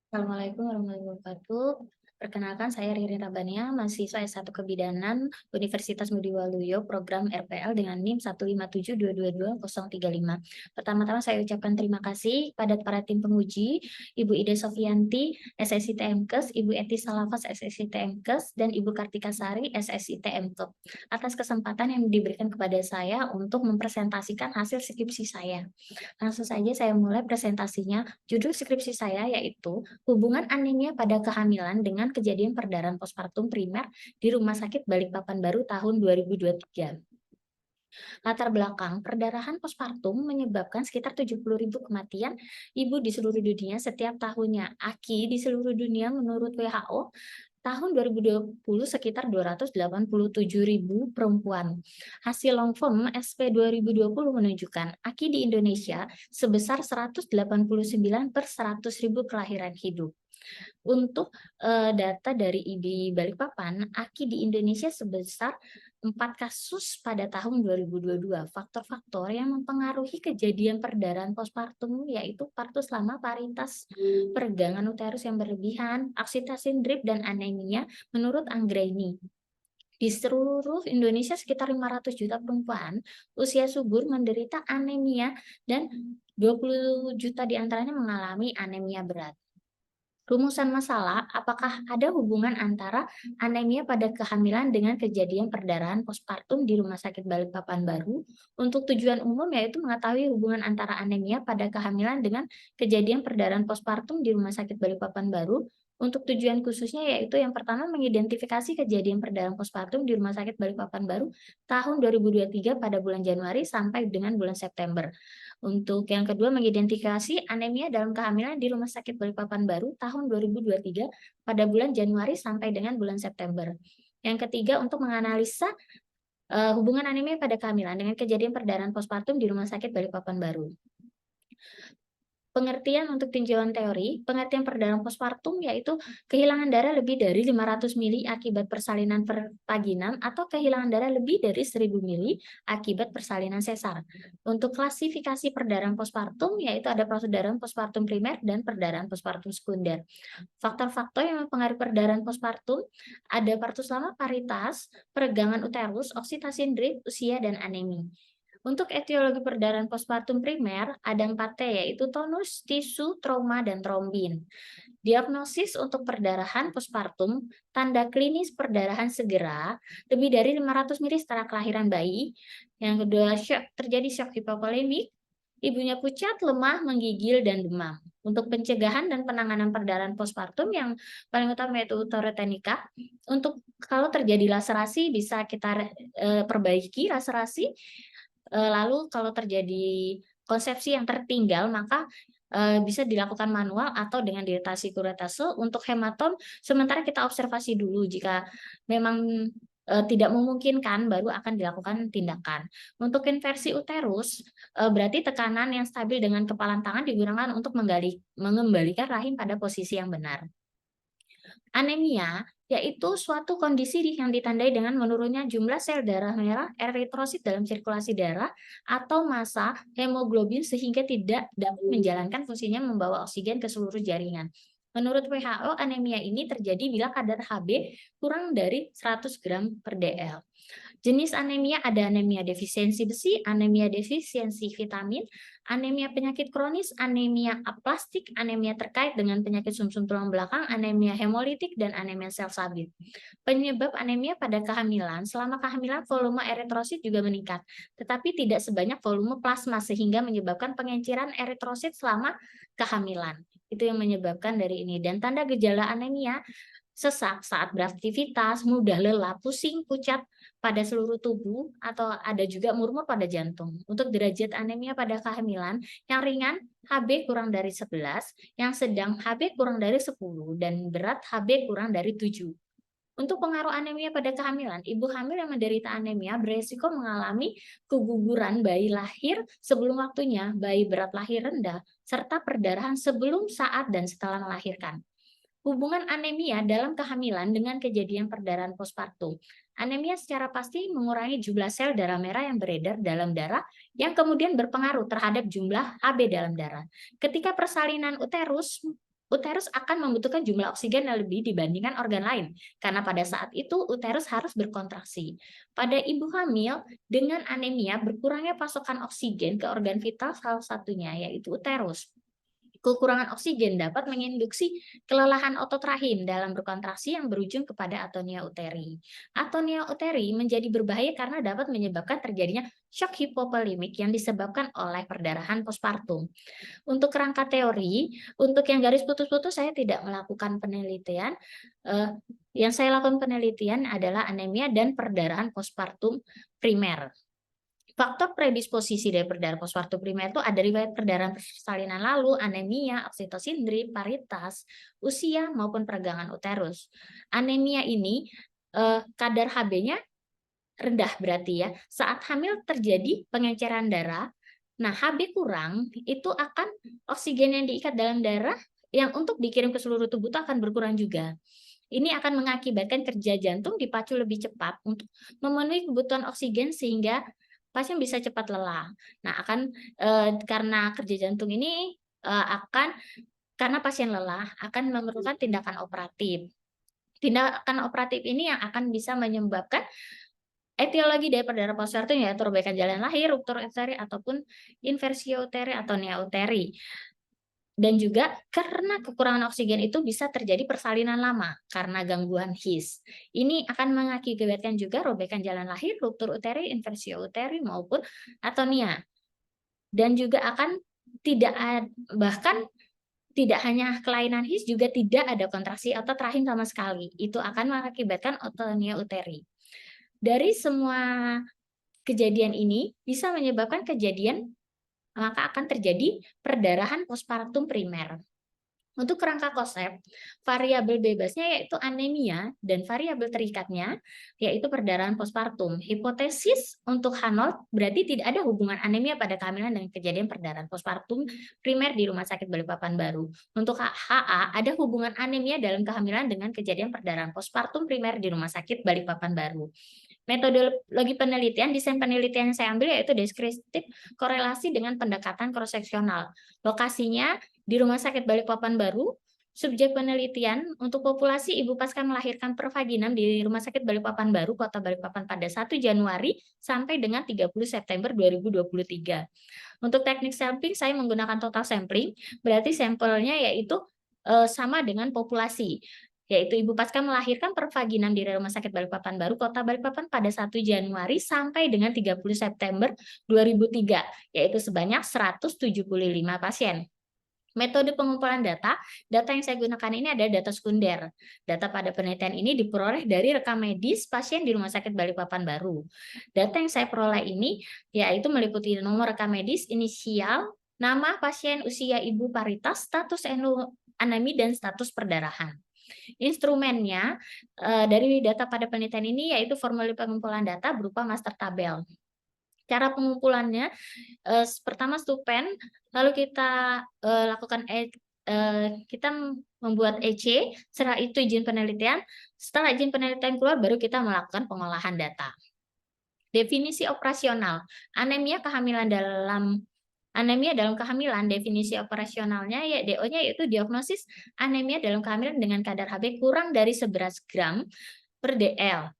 Assalamualaikum warahmatullahi wabarakatuh. Perkenalkan saya Ririn Rabania, mahasiswa S1 Kebidanan Universitas Ngudi Waluyo, program RPL dengan NIM 157222035. Pertama-tama saya ucapkan terima kasih pada para tim penguji, Ibu Ida Sofianti, SSI TMKes, Ibu Eti Salafas, SSI TMKes, dan Ibu Kartika Sari, SSI TMKes, atas kesempatan yang diberikan kepada saya untuk mempresentasikan hasil skripsi saya. Langsung saja saya mulai presentasinya. Judul skripsi saya yaitu hubungan anemia pada kehamilan dengan kejadian perdarahan postpartum primer di Rumah Sakit Balikpapan Baru tahun 2023. Latar belakang, perdarahan postpartum menyebabkan sekitar 70.000 kematian ibu di seluruh dunia setiap tahunnya. AKI di seluruh dunia menurut WHO tahun 2020 sekitar 287.000 perempuan. Hasil long form SP 2020 menunjukkan AKI di Indonesia sebesar 189 per 100.000 kelahiran hidup. Untuk data dari IDI Balikpapan, AKI di Indonesia sebesar 4 kasus pada tahun 2022. Faktor-faktor yang mempengaruhi kejadian perdarahan postpartum yaitu partus lama, paritas, peregangan uterus yang berlebihan, oksitosin drip, dan anemia menurut Anggraini. Di seluruh Indonesia sekitar 500 juta perempuan usia subur menderita anemia dan 20 juta diantaranya mengalami anemia berat. Rumusan masalah, apakah ada hubungan antara anemia pada kehamilan dengan kejadian perdarahan postpartum di Rumah Sakit Balikpapan Baru? Untuk tujuan umum yaitu mengetahui hubungan antara anemia pada kehamilan dengan kejadian perdarahan postpartum di Rumah Sakit Balikpapan Baru. Untuk tujuan khususnya yaitu yang pertama mengidentifikasi kejadian perdarahan postpartum di Rumah Sakit Balikpapan Baru tahun 2023 pada bulan Januari sampai dengan bulan September. Untuk yang kedua, mengidentifikasi anemia dalam kehamilan di Rumah Sakit Balikpapan Baru tahun 2023 pada bulan Januari sampai dengan bulan September. Yang ketiga, untuk menganalisa hubungan anemia pada kehamilan dengan kejadian perdarahan postpartum di Rumah Sakit Balikpapan Baru. Pengertian untuk tinjauan teori, pengertian perdarahan postpartum yaitu kehilangan darah lebih dari 500 mili akibat persalinan vaginam atau kehilangan darah lebih dari 1000 mili akibat persalinan sesar. Untuk klasifikasi perdarahan postpartum yaitu ada perdarahan postpartum primer dan perdarahan postpartum sekunder. Faktor-faktor yang mempengaruhi perdarahan postpartum ada partus lama, paritas, peregangan uterus, oksitosin drip, usia, dan anemi. Untuk etiologi perdarahan postpartum primer, ada 4T, yaitu tonus, tisu, trauma, dan trombin. Diagnosis untuk perdarahan postpartum, tanda klinis perdarahan segera, lebih dari 500 mili setelah kelahiran bayi. Yang kedua, terjadi shock hipovolemik, ibunya pucat, lemah, menggigil, dan demam. Untuk pencegahan dan penanganan perdarahan postpartum yang paling utama yaitu uterotenika. Untuk kalau terjadi laserasi bisa kita perbaiki laserasi. Lalu kalau terjadi konsepsi yang tertinggal maka bisa dilakukan manual atau dengan dilatasi kuretase. Untuk hematom sementara kita observasi dulu, jika memang tidak memungkinkan baru akan dilakukan tindakan. Untuk inversi uterus berarti tekanan yang stabil dengan kepalan tangan digunakan untuk mengembalikan rahim pada posisi yang benar. Anemia yaitu suatu kondisi yang ditandai dengan menurunnya jumlah sel darah merah eritrosit dalam sirkulasi darah atau massa hemoglobin sehingga tidak dapat menjalankan fungsinya membawa oksigen ke seluruh jaringan. Menurut WHO, anemia ini terjadi bila kadar Hb kurang dari 100 gram per dl. Jenis anemia ada anemia defisiensi besi, anemia defisiensi vitamin, anemia penyakit kronis, anemia aplastik, anemia terkait dengan penyakit sumsum tulang belakang, anemia hemolitik, dan anemia sel sabi. Penyebab anemia pada kehamilan, selama kehamilan volume eritrosit juga meningkat, tetapi tidak sebanyak volume plasma sehingga menyebabkan pengenceran eritrosit selama kehamilan. Itu yang menyebabkan dari ini. Dan tanda gejala anemia, sesak saat beraktivitas, mudah lelah, pusing, pucat pada seluruh tubuh, atau ada juga murmur pada jantung. Untuk derajat anemia pada kehamilan, yang ringan Hb kurang dari 11, yang sedang Hb kurang dari 10, dan berat Hb kurang dari 7. Untuk pengaruh anemia pada kehamilan, ibu hamil yang menderita anemia beresiko mengalami keguguran bayi lahir sebelum waktunya, bayi berat lahir rendah, serta perdarahan sebelum, saat, dan setelah melahirkan. Hubungan anemia dalam kehamilan dengan kejadian perdarahan postpartum. Anemia secara pasti mengurangi jumlah sel darah merah yang beredar dalam darah yang kemudian berpengaruh terhadap jumlah Hb dalam darah. Ketika persalinan uterus uterus akan membutuhkan jumlah oksigen yang lebih dibandingkan organ lain, karena pada saat itu uterus harus berkontraksi. Pada ibu hamil dengan anemia, berkurangnya pasokan oksigen ke organ vital salah satunya yaitu uterus. Kekurangan oksigen dapat menginduksi kelelahan otot rahim dalam berkontraksi yang berujung kepada atonia uteri. Atonia uteri menjadi berbahaya karena dapat menyebabkan terjadinya shock hipovolemik yang disebabkan oleh perdarahan postpartum. Untuk kerangka teori, untuk yang garis putus-putus saya tidak melakukan penelitian. Yang saya lakukan penelitian adalah anemia dan perdarahan postpartum primer. Faktor predisposisi dari perdarahan postpartum primer itu ada riwayat perdarahan persalinan lalu, anemia, oksitosin drip, paritas, usia, maupun peregangan uterus. Anemia ini kadar Hb-nya rendah berarti ya. Saat hamil terjadi pengenceran darah, nah Hb kurang, itu akan oksigen yang diikat dalam darah yang untuk dikirim ke seluruh tubuh itu akan berkurang juga. Ini akan mengakibatkan kerja jantung dipacu lebih cepat untuk memenuhi kebutuhan oksigen sehingga pasien bisa cepat lelah. Nah, karena kerja jantung ini karena pasien lelah akan memerlukan tindakan operatif. Tindakan operatif ini yang akan bisa menyebabkan etiologi dari perdarahan postpartum yaitu robekan jalan lahir, ruptur uteri ataupun inversio uteri atau nea uteri. Dan juga karena kekurangan oksigen itu bisa terjadi persalinan lama karena gangguan HIS. Ini akan mengakibatkan juga robekan jalan lahir, ruptur uteri, inversio uteri maupun atonia. Dan juga akan bahkan tidak hanya kelainan HIS juga tidak ada kontraksi otot rahim sama sekali. Itu akan mengakibatkan atonia uteri. Dari semua kejadian ini bisa menyebabkan maka akan terjadi perdarahan postpartum primer. Untuk kerangka konsep, variabel bebasnya yaitu anemia dan variabel terikatnya yaitu perdarahan postpartum. Hipotesis untuk H0 berarti tidak ada hubungan anemia pada kehamilan dengan kejadian perdarahan postpartum primer di Rumah Sakit Balikpapan Baru. Untuk HA, ada hubungan anemia dalam kehamilan dengan kejadian perdarahan postpartum primer di Rumah Sakit Balikpapan Baru. Metodologi penelitian, desain penelitian yang saya ambil yaitu deskriptif korelasi dengan pendekatan cross-seksional. Lokasinya di Rumah Sakit Balikpapan Baru, subjek penelitian untuk populasi ibu pasca melahirkan per vaginam di Rumah Sakit Balikpapan Baru, Kota Balikpapan pada 1 Januari sampai dengan 30 September 2023. Untuk teknik sampling, saya menggunakan total sampling, berarti sampelnya yaitu sama dengan populasi, yaitu ibu pasca melahirkan per vaginam di Rumah Sakit Balikpapan Baru, Kota Balikpapan pada 1 Januari sampai dengan 30 September 2003, yaitu sebanyak 175 pasien. Metode pengumpulan data yang saya gunakan ini adalah data sekunder. Data pada penelitian ini diperoleh dari rekam medis pasien di Rumah Sakit Balikpapan Baru. Data yang saya peroleh ini yaitu meliputi nomor rekam medis, inisial, nama pasien, usia ibu, paritas, status anemi, dan status perdarahan. Instrumennya dari data pada penelitian ini yaitu formulir pengumpulan data berupa master tabel. Cara pengumpulannya pertama stupen, lalu kita lakukan kita membuat EC, setelah itu izin penelitian. Setelah izin penelitian keluar, baru kita melakukan pengolahan data. Definisi operasional anemia dalam kehamilan, definisi operasionalnya ya DO-nya yaitu diagnosis anemia dalam kehamilan dengan kadar Hb kurang dari 11 gram per DL.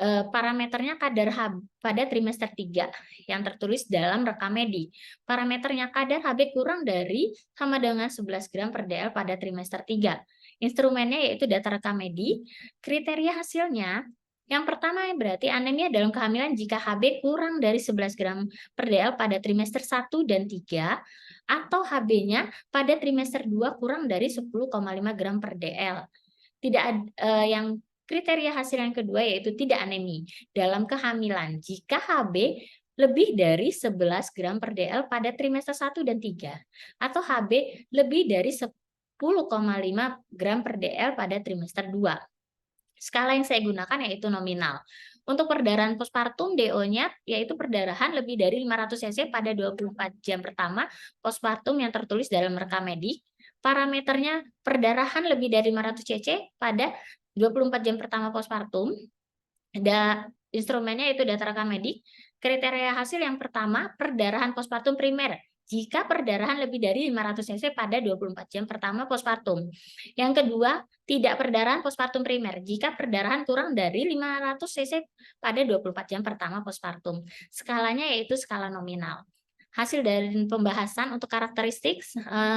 Parameternya kadar Hb pada trimester 3 yang tertulis dalam rekam medi. Parameternya kadar Hb kurang dari sama dengan 11 gram per DL pada trimester 3. Instrumennya yaitu data rekam medi. Kriteria hasilnya yang pertama berarti anemia dalam kehamilan jika Hb kurang dari 11 gram per DL pada trimester 1 dan 3 atau Hb-nya pada trimester 2 kurang dari 10,5 gram per DL. Yang kriteria hasil yang kedua yaitu tidak anemi dalam kehamilan jika Hb lebih dari 11 gram per DL pada trimester 1 dan 3 atau Hb lebih dari 10,5 gram per DL pada trimester 2. Skala yang saya gunakan yaitu nominal. Untuk perdarahan postpartum, DO-nya yaitu perdarahan lebih dari 500 cc pada 24 jam pertama postpartum yang tertulis dalam rekam medik. Parameternya perdarahan lebih dari 500 cc pada 24 jam pertama postpartum. Instrumennya yaitu data rekam medik. Kriteria hasil yang pertama, perdarahan postpartum primer. jika perdarahan lebih dari 500 cc pada 24 jam pertama postpartum. Yang kedua, tidak perdarahan postpartum primer jika perdarahan kurang dari 500 cc pada 24 jam pertama postpartum. Skalanya yaitu skala nominal. Hasil dari pembahasan untuk karakteristik,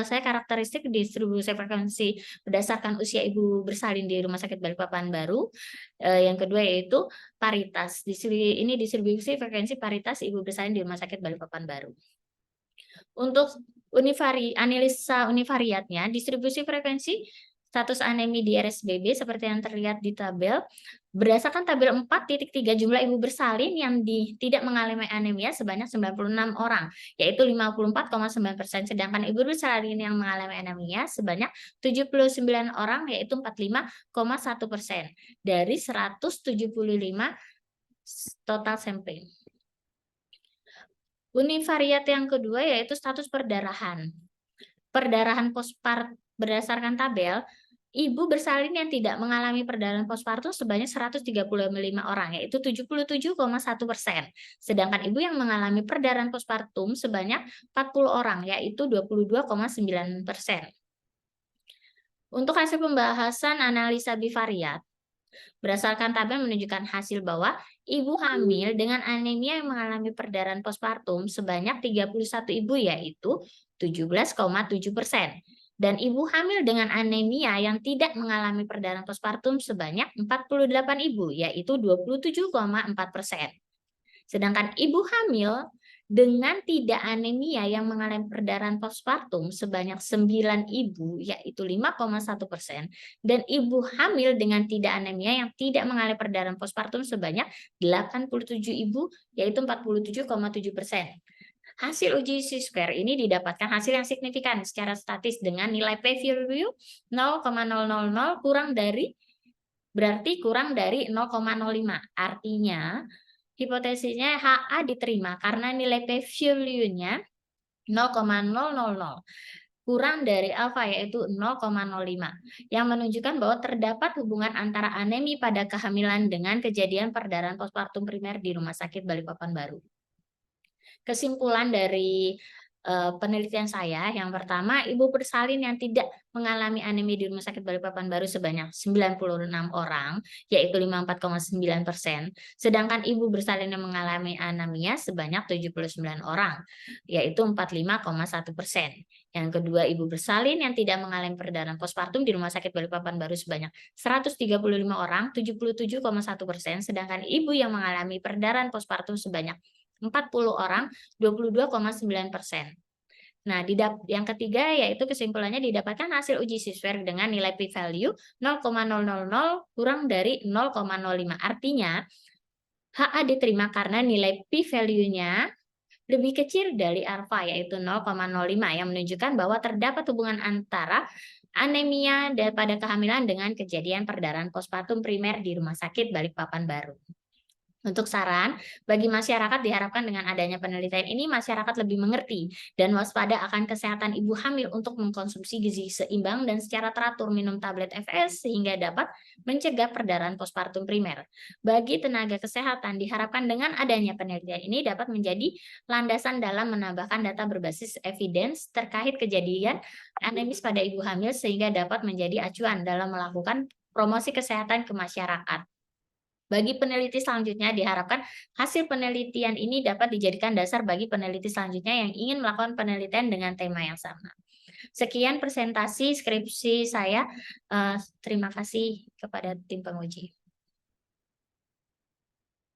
saya karakteristik distribusi frekuensi berdasarkan usia ibu bersalin di Rumah Sakit Balikpapan Baru. Yang kedua yaitu paritas. Ini distribusi frekuensi paritas ibu bersalin di Rumah Sakit Balikpapan Baru. Untuk analisa univariatnya, distribusi frekuensi status anemi di RSBB seperti yang terlihat di tabel. Berdasarkan tabel 4.3 jumlah ibu bersalin yang tidak mengalami anemia sebanyak 96 orang, yaitu 54,9%, sedangkan ibu bersalin yang mengalami anemia sebanyak 79 orang, yaitu 45,1% dari 175 total sampling. Univariat yang kedua yaitu status perdarahan. Perdarahan postpartum berdasarkan tabel, ibu bersalin yang tidak mengalami perdarahan postpartum sebanyak 135 orang, yaitu 77,1%. Sedangkan ibu yang mengalami perdarahan postpartum sebanyak 40 orang, yaitu 22,9%. Untuk hasil pembahasan analisa bivariat, berdasarkan tabel menunjukkan hasil bahwa ibu hamil dengan anemia yang mengalami perdarahan postpartum sebanyak 31 ibu, yaitu 17,7%. Dan ibu hamil dengan anemia yang tidak mengalami perdarahan postpartum sebanyak 48 ibu, yaitu 27,4%. Sedangkan ibu hamil dengan tidak anemia yang mengalami perdarahan postpartum sebanyak 9 ibu, yaitu 5,1%, dan ibu hamil dengan tidak anemia yang tidak mengalami perdarahan postpartum sebanyak 87 ibu, yaitu 47,7%. Hasil uji C-square ini didapatkan hasil yang signifikan secara statis dengan nilai p-value 0,000 kurang dari 0,05. Artinya, hipotesisnya HA diterima karena nilai p-value-nya 0,000 kurang dari alfa yaitu 0,05 yang menunjukkan bahwa terdapat hubungan antara anemi pada kehamilan dengan kejadian perdarahan postpartum primer di Rumah Sakit Balikpapan Baru. Kesimpulan dari penelitian saya, yang pertama, ibu bersalin yang tidak mengalami anemia di Rumah Sakit Balikpapan Baru sebanyak 96 orang, yaitu 54,9%, sedangkan ibu bersalin yang mengalami anemia sebanyak 79 orang, yaitu 45,1%. Yang kedua, ibu bersalin yang tidak mengalami perdarahan postpartum di Rumah Sakit Balikpapan Baru sebanyak 135 orang, 77,1%, sedangkan ibu yang mengalami perdarahan postpartum sebanyak 40 orang, 22,9%. Nah, yang ketiga yaitu kesimpulannya didapatkan hasil uji C-square dengan nilai p-value 0,000 kurang dari 0,05. Artinya, HA diterima karena nilai p-value-nya lebih kecil dari alfa yaitu 0,05 yang menunjukkan bahwa terdapat hubungan antara anemia pada kehamilan dengan kejadian perdarahan postpartum primer di Rumah Sakit Balikpapan Baru. Untuk saran, bagi masyarakat diharapkan dengan adanya penelitian ini masyarakat lebih mengerti dan waspada akan kesehatan ibu hamil untuk mengkonsumsi gizi seimbang dan secara teratur minum tablet FS sehingga dapat mencegah perdarahan postpartum primer. Bagi tenaga kesehatan diharapkan dengan adanya penelitian ini dapat menjadi landasan dalam menambahkan data berbasis evidence terkait kejadian anemis pada ibu hamil sehingga dapat menjadi acuan dalam melakukan promosi kesehatan ke masyarakat. Bagi peneliti selanjutnya diharapkan hasil penelitian ini dapat dijadikan dasar bagi peneliti selanjutnya yang ingin melakukan penelitian dengan tema yang sama. Sekian presentasi skripsi saya. Terima kasih kepada tim penguji.